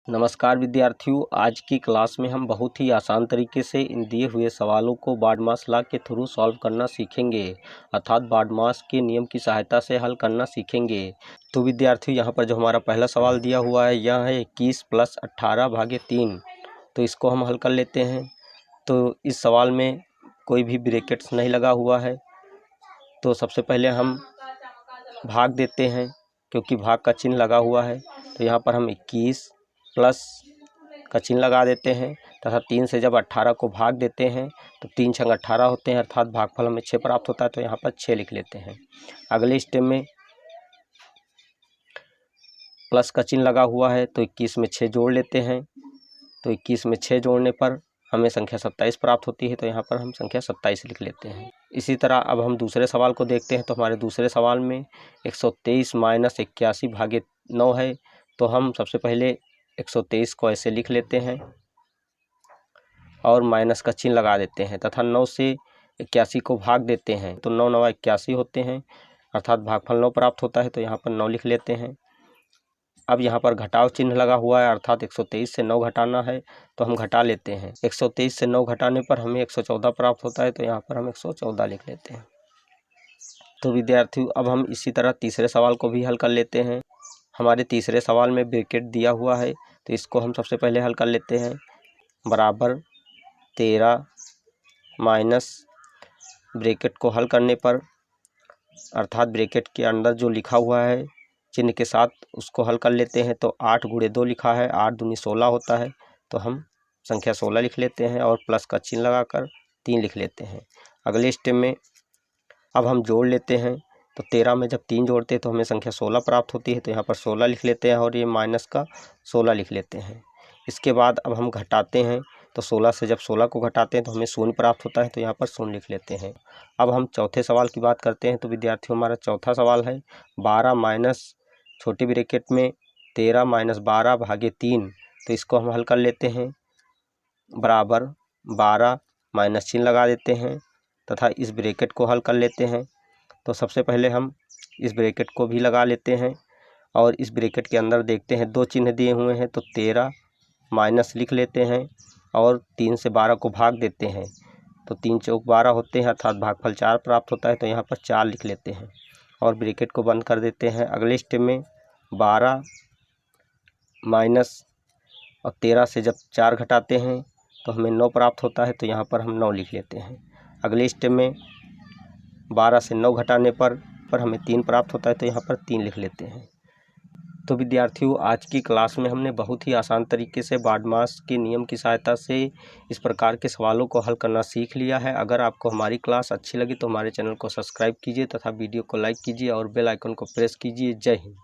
नमस्कार विद्यार्थियों, आज की क्लास में हम बहुत ही आसान तरीके से इन दिए हुए सवालों को बार्डमास लॉ के थ्रू सॉल्व करना सीखेंगे, अर्थात बार्डमास के नियम की सहायता से हल करना सीखेंगे। तो विद्यार्थियों, यहाँ पर जो हमारा पहला सवाल दिया हुआ है यह है 21 + 18/3। तो इसको हम हल कर लेते हैं। तो इस सवाल में कोई भी ब्रैकेट्स नहीं लगा हुआ है, तो सबसे पहले हम भाग देते हैं, क्योंकि भाग का चिन्ह लगा हुआ है। तो यहाँ पर हम 21 प्लस का चिन्ह लगा देते हैं तथा 3 से जब 18 को भाग देते हैं तो 3 छंग 18 होते हैं, अर्थात भागफल हमें 6 प्राप्त होता है। तो यहाँ पर 6 लिख लेते हैं। अगले स्टेप में प्लस का चिन्ह लगा हुआ है, तो 21 में 6 जोड़ लेते हैं। तो 21 में 6 जोड़ने पर हमें संख्या 27 प्राप्त होती है। तो यहाँ पर हम संख्या 27 लिख लेते हैं। इसी तरह अब हम दूसरे सवाल को देखते हैं। तो हमारे दूसरे सवाल में 123 - 81/9 है। तो हम सबसे पहले 123 को ऐसे लिख लेते हैं और माइनस का चिन्ह लगा देते हैं तथा 9 से 81 को भाग देते हैं। तो 9 × 9 = 81 होते हैं, अर्थात भागफल 9 प्राप्त होता है। तो यहाँ पर 9 लिख लेते हैं। अब यहाँ पर घटाव चिन्ह लगा हुआ है, अर्थात 123 से 9 घटाना है, तो हम घटा लेते हैं। 123 से 9 घटाने पर हमें 114 प्राप्त होता है। तो यहाँ पर हम 114 लिख लेते हैं। तो विद्यार्थियों, अब हम इसी तरह तीसरे सवाल को भी हल कर लेते हैं। हमारे तीसरे सवाल में ब्रैकेट दिया हुआ है, तो इसको हम सबसे पहले हल कर लेते हैं। बराबर 13 माइनस ब्रैकेट को हल करने पर, अर्थात ब्रैकेट के अंदर जो लिखा हुआ है चिन्ह के साथ, उसको हल कर लेते हैं। तो 8 × 2 लिखा है, 8 दूनी 16 होता है। तो हम संख्या 16 लिख लेते हैं और प्लस का चिन्ह लगाकर 3 लिख लेते हैं। अगले स्टेप में अब हम जोड़ लेते हैं। तो 13 में जब 3 जोड़ते हैं तो हमें संख्या 16 प्राप्त होती है। तो यहाँ पर 16 लिख लेते हैं और ये माइनस का 16 लिख लेते हैं। इसके बाद अब हम घटाते हैं। तो 16 से जब 16 को घटाते हैं तो हमें 0 प्राप्त होता है। तो यहाँ पर 0 लिख लेते हैं। अब हम चौथे सवाल की बात करते हैं। तो विद्यार्थियों, हमारा चौथा सवाल है 12 माइनस छोटी ब्रैकेट में 13 - 12/3। तो इसको हम हल कर लेते हैं। बराबर 12 माइनस चिन्ह लगा देते हैं तथा इस ब्रैकेट को हल कर लेते हैं। तो सबसे पहले हम इस ब्रैकेट को भी लगा लेते हैं और इस ब्रैकेट के अंदर देखते हैं 2 चिन्ह दिए हुए हैं। तो 13 माइनस लिख लेते हैं और 3 से 12 को भाग देते हैं। तो 3 चौक 12 होते हैं, अर्थात भागफल 4 प्राप्त होता है। तो यहाँ पर 4 लिख लेते हैं और ब्रैकेट को बंद कर देते हैं। अगले स्टेप में 12 माइनस और 13 से जब 4 घटाते हैं तो हमें 9 प्राप्त होता है। तो यहाँ पर हम 9 लिख लेते हैं। अगले स्टेप में 12 से 9 घटाने पर हमें 3 प्राप्त होता है। तो यहाँ पर 3 लिख लेते हैं। तो विद्यार्थियों, आज की क्लास में हमने बहुत ही आसान तरीके से बार्डमास के नियम की सहायता से इस प्रकार के सवालों को हल करना सीख लिया है। अगर आपको हमारी क्लास अच्छी लगी तो हमारे चैनल को सब्सक्राइब कीजिए तथा वीडियो को लाइक कीजिए और बेल आइकन को प्रेस कीजिए। जय हिंद।